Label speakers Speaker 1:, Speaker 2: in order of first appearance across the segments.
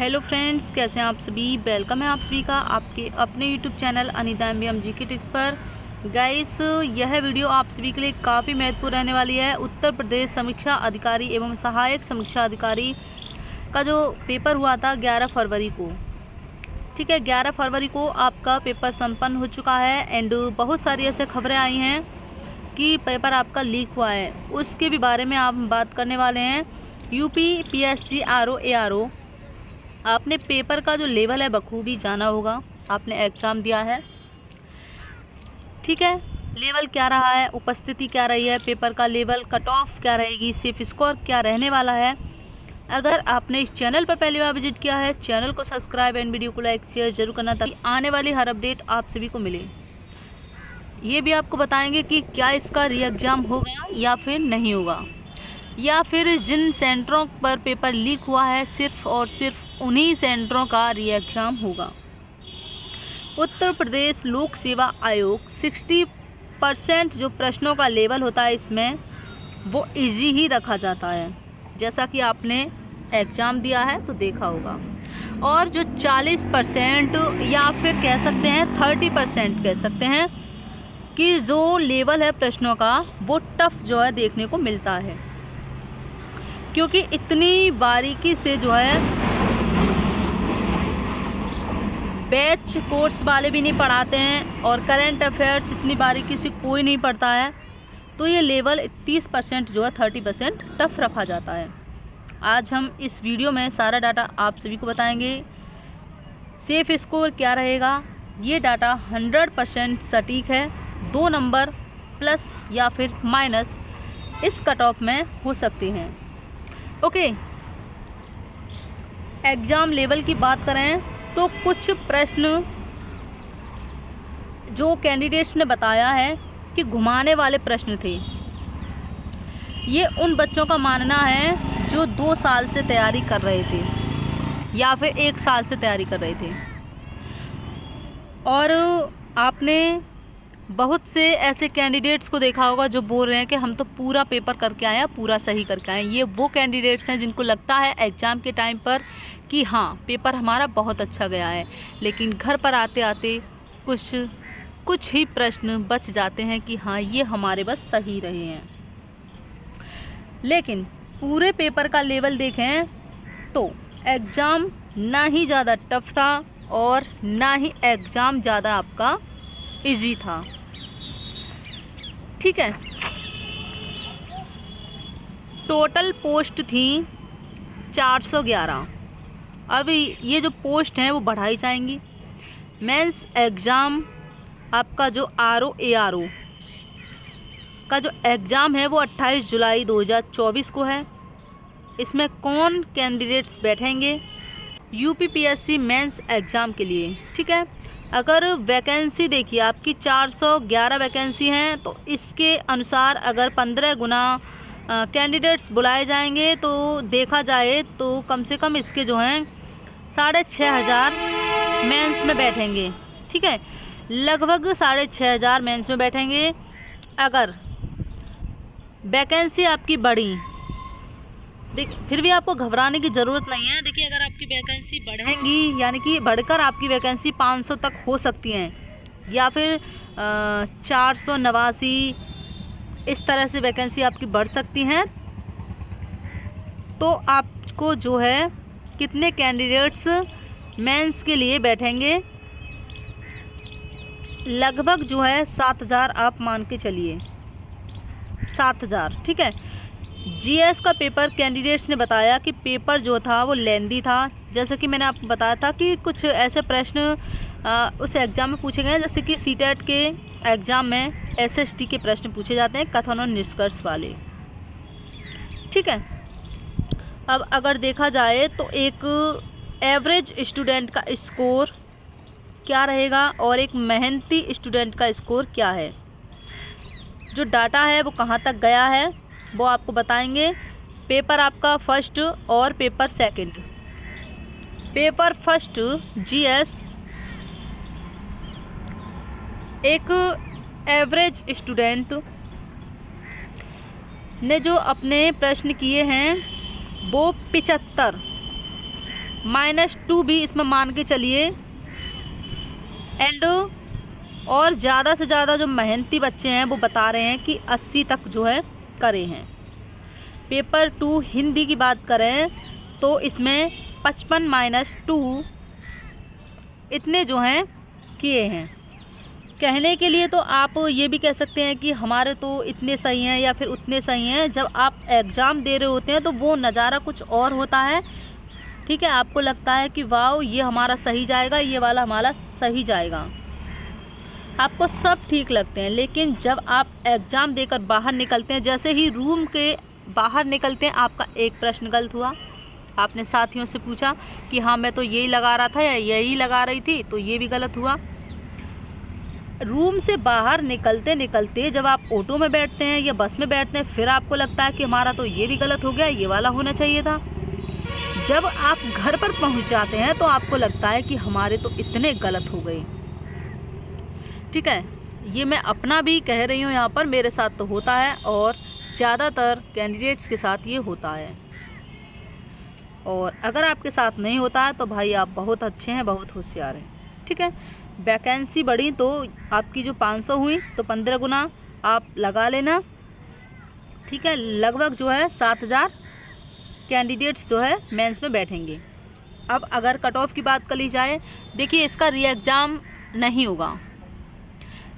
Speaker 1: Hello friends, कैसे हैं आप सभी। वेलकम है आप सभी का आपके अपने YouTube channel Anita MBM GK tips पर। गाइस, यह वीडियो आप सभी के लिए काफ़ी महत्वपूर्ण रहने वाली है। उत्तर प्रदेश समीक्षा अधिकारी एवं सहायक समीक्षा अधिकारी का जो पेपर हुआ था 11 फरवरी को, ठीक है, 11 फरवरी को आपका पेपर संपन्न हो चुका है। एंड बहुत सारी ऐसे खबरें आई हैं कि पेपर आपका लीक हुआ है, उसके भी बारे में आप बात करने वाले हैं। यूपी पीएससी आरओ एआरओ, आपने पेपर का जो लेवल है बखूबी जाना होगा, आपने एग्ज़ाम दिया है, ठीक है। लेवल क्या रहा है, उपस्थिति क्या रही है, पेपर का लेवल, कट ऑफ क्या रहेगी, सेफ स्कोर क्या रहने वाला है। अगर आपने इस चैनल पर पहली बार विजिट किया है, चैनल को सब्सक्राइब एंड वीडियो को लाइक शेयर जरूर करना ताकि आने वाली हर अपडेट आप सभी को मिले। ये भी आपको बताएंगे कि क्या इसका री एग्ज़ाम होगा या फिर नहीं होगा, या फिर जिन सेंटरों पर पेपर लीक हुआ है सिर्फ और सिर्फ उन्हीं सेंटरों का री एग्ज़ाम होगा। उत्तर प्रदेश लोक सेवा आयोग 60% जो प्रश्नों का लेवल होता है इसमें वो इजी ही रखा जाता है, जैसा कि आपने एग्ज़ाम दिया है तो देखा होगा। और जो 40% या फिर कह सकते हैं 30% कह सकते हैं कि जो लेवल है प्रश्नों का वो टफ जो है देखने को मिलता है, क्योंकि इतनी बारीकी से जो है बैच कोर्स वाले भी नहीं पढ़ाते हैं और करंट अफेयर्स इतनी बारीकी से कोई नहीं पढ़ता है, तो ये लेवल 30% जो है 30% टफ रखा जाता है। आज हम इस वीडियो में सारा डाटा आप सभी को बताएंगे। सेफ स्कोर क्या रहेगा, ये डाटा 100% सटीक है। 2 नंबर प्लस या फिर माइनस इस कट ऑफ में हो सकते हैं। ओके, एग्ज़ाम लेवल की बात करें तो कुछ प्रश्न जो कैंडिडेट्स ने बताया है कि घुमाने वाले प्रश्न थे। ये उन बच्चों का मानना है जो 2 साल से तैयारी कर रहे थे या फिर 1 साल से तैयारी कर रहे थे। और आपने बहुत से ऐसे कैंडिडेट्स को देखा होगा जो बोल रहे हैं कि हम तो पूरा पेपर करके आए हैं, पूरा सही करके आए हैं। ये वो कैंडिडेट्स हैं जिनको लगता है एग्ज़ाम के टाइम पर कि हाँ पेपर हमारा बहुत अच्छा गया है, लेकिन घर पर आते आते कुछ ही प्रश्न बच जाते हैं कि हाँ ये हमारे बस सही रहे हैं। लेकिन पूरे पेपर का लेवल देखें तो एग्ज़ाम ना ही ज़्यादा टफ था और ना ही एग्ज़ाम ज़्यादा आपका इजी था, ठीक है। टोटल पोस्ट थी 411। अब ये जो पोस्ट हैं वो बढ़ाई जाएंगी। मेंस एग्ज़ाम आपका जो आरओ एआरओ का जो एग्ज़ाम है वो 28 जुलाई 2024 को है। इसमें कौन कैंडिडेट्स बैठेंगे यूपीपीएससी मेंस एग्ज़ाम के लिए, ठीक है। अगर वैकेंसी देखिए आपकी 411 वैकेंसी हैं, तो इसके अनुसार अगर 15 गुना कैंडिडेट्स बुलाए जाएंगे तो देखा जाए तो कम से कम इसके जो हैं 6500 मेंस में बैठेंगे, ठीक है। लगभग 6500 मेंस में बैठेंगे। अगर वैकेंसी आपकी बढ़ी, फिर भी आपको घबराने की ज़रूरत नहीं है। देखिए, अगर आपकी वैकेंसी बढ़ेंगी यानी कि बढ़कर आपकी वैकेंसी 500 तक हो सकती हैं या फिर 489 इस तरह से वैकेंसी आपकी बढ़ सकती हैं, तो आपको जो है कितने कैंडिडेट्स मेंस के लिए बैठेंगे, लगभग जो है 7000 आप मान के चलिए, 7000, ठीक है। जीएस का पेपर कैंडिडेट्स ने बताया कि पेपर जो था वो लेंदी था। जैसे कि मैंने आपको बताया था कि कुछ ऐसे प्रश्न उस एग्ज़ाम में पूछे गए हैं, जैसे कि सीटेट के एग्ज़ाम में एसएसटी के प्रश्न पूछे जाते हैं, कथन और निष्कर्ष वाले, ठीक है। अब अगर देखा जाए तो एक एवरेज स्टूडेंट का स्कोर क्या रहेगा और एक मेहनती स्टूडेंट का स्कोर क्या है, जो डाटा है वो कहाँ तक गया है वो आपको बताएंगे। पेपर आपका फर्स्ट और paper second. Paper first GS, एक एवरेज स्टूडेंट ने जो अपने प्रश्न किए हैं वो 75 -2 भी इसमें मान के चलिए। एंड और ज़्यादा से ज़्यादा जो मेहनती बच्चे हैं वो बता रहे हैं कि 80 तक जो है करे हैं। पेपर 2 हिंदी की बात करें तो इसमें 55 - 2 इतने जो हैं किए हैं। कहने के लिए तो आप ये भी कह सकते हैं कि हमारे तो इतने सही हैं या फिर उतने सही हैं। जब आप एग्ज़ाम दे रहे होते हैं तो वो नज़ारा कुछ और होता है। ठीक है, आपको लगता है कि वाह ये हमारा सही जाएगा, ये वाला हमारा सही जाएगा, आपको सब ठीक लगते हैं। लेकिन जब आप एग्ज़ाम देकर बाहर निकलते हैं, जैसे ही रूम के बाहर निकलते हैं, आपका एक प्रश्न गलत हुआ, आपने साथियों से पूछा कि हाँ मैं तो यही लगा रहा था या यही लगा रही थी, तो ये भी गलत हुआ। रूम से बाहर निकलते निकलते जब आप ऑटो में बैठते हैं या बस में बैठते हैं, फिर आपको लगता है कि हमारा तो ये भी गलत हो गया, ये वाला होना चाहिए था। जब आप घर पर पहुंच जाते हैं तो आपको लगता है कि हमारे तो इतने गलत हो गए। ठीक है, ये मैं अपना भी कह रही हूँ यहाँ पर, मेरे साथ तो होता है और ज़्यादातर कैंडिडेट्स के साथ ये होता है। और अगर आपके साथ नहीं होता है तो भाई आप बहुत अच्छे हैं, बहुत होशियार हैं। ठीक है, वैकेंसी बढ़ी तो आपकी जो 500 हुई तो 15 गुना आप लगा लेना। ठीक है, लगभग जो है 7000 कैंडिडेट्स जो है मेंस में बैठेंगे। अब अगर कट ऑफ की बात कर ली जाए, देखिए इसका री एग्ज़ाम नहीं होगा।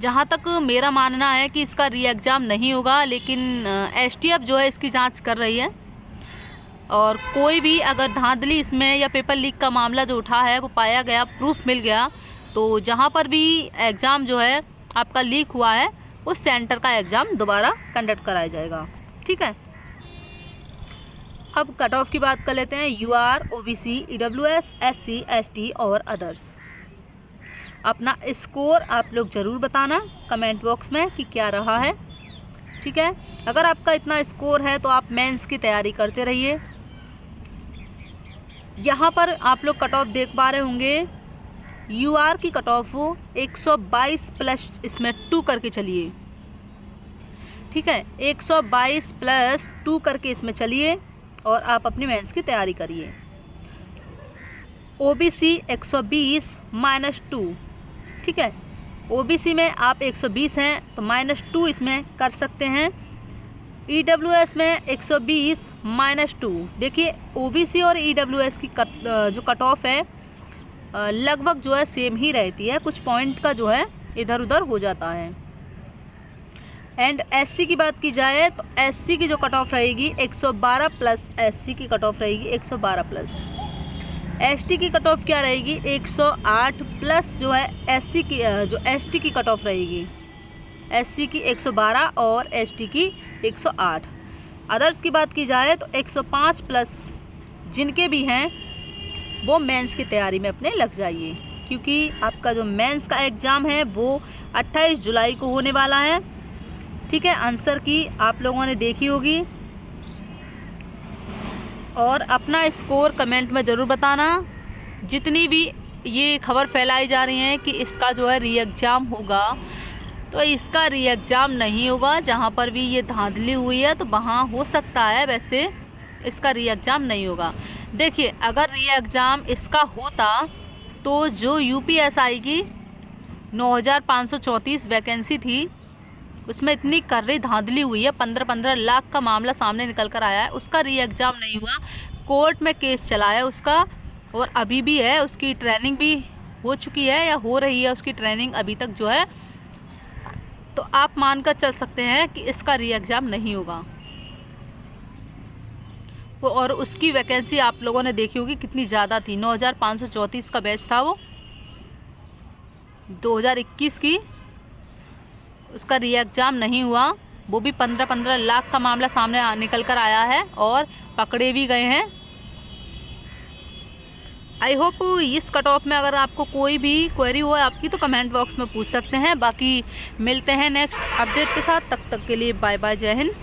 Speaker 1: जहाँ तक मेरा मानना है कि इसका री एग्ज़ाम नहीं होगा, लेकिन STF जो है इसकी जांच कर रही है। और कोई भी अगर धांधली इसमें या पेपर लीक का मामला जो उठा है वो पाया गया, प्रूफ मिल गया, तो जहाँ पर भी एग्ज़ाम जो है आपका लीक हुआ है उस सेंटर का एग्ज़ाम दोबारा कंडक्ट कराया जाएगा। ठीक है, अब कट ऑफ की बात कर लेते हैं। UR, OBC, EWS, SC, ST और अदर्स। अपना स्कोर आप लोग ज़रूर बताना कमेंट बॉक्स में कि क्या रहा है। ठीक है, अगर आपका इतना स्कोर है तो आप मेंस की तैयारी करते रहिए। यहाँ पर आप लोग कट ऑफ देख पा रहे होंगे, UR की कट ऑफ 122 प्लस इसमें 2 करके चलिए। ठीक है, 122 प्लस 2 करके इसमें चलिए और आप अपनी मेंस की तैयारी करिए। OBC 120 - 2। ठीक है, OBC में आप 120 हैं तो -2 इसमें कर सकते हैं। EWS में 120 - 2। देखिए OBC और EWS की जो कट ऑफ है लगभग जो है सेम ही रहती है, कुछ पॉइंट का जो है इधर उधर हो जाता है। एंड SC की बात की जाए तो SC की जो कट ऑफ रहेगी 112 प्लस, SC की कट ऑफ रहेगी 112 प्लस। ST की कट ऑफ क्या रहेगी 108 प्लस जो है SC की जो ST की कट ऑफ रहेगी, SC की 112 और ST की 108। अदर्स की बात की जाए तो 105 प्लस जिनके भी हैं वो मेंस की तैयारी में अपने लग जाइए, क्योंकि आपका जो मेंस का एग्ज़ाम है वो 28 जुलाई को होने वाला है। ठीक है, आंसर की आप लोगों ने देखी होगी और अपना स्कोर कमेंट में ज़रूर बताना। जितनी भी ये खबर फैलाई जा रही है कि इसका जो है री एग्ज़ाम होगा, तो इसका री एग्ज़ाम नहीं होगा। जहाँ पर भी ये धांधली हुई है तो वहाँ हो सकता है, वैसे इसका री एग्ज़ाम नहीं होगा। देखिए अगर री एग्ज़ाम इसका होता तो जो UPSI की 9534 वैकेंसी थी उसमें इतनी कर्री धांधली हुई है, 15-15 लाख का मामला सामने निकल कर आया है, उसका री एग्ज़ाम नहीं हुआ। कोर्ट में केस चला है उसका और अभी भी है, उसकी ट्रेनिंग भी हो चुकी है या हो रही है उसकी ट्रेनिंग अभी तक जो है, तो आप मानकर चल सकते हैं कि इसका री एग्ज़ाम नहीं होगा। और उसकी वैकेंसी आप लोगों ने देखी होगी कितनी ज़्यादा थी, 9534 का बैच था वो 2021 की, उसका री एग्ज़ाम नहीं हुआ। वो भी 15-15 लाख का मामला सामने निकल कर आया है और पकड़े भी गए हैं। आई होप इस कट ऑफ में अगर आपको कोई भी क्वेरी हो आपकी तो कमेंट बॉक्स में पूछ सकते हैं। बाकी मिलते हैं नेक्स्ट अपडेट के साथ, तब तक के लिए बाय बाय, जय हिंद।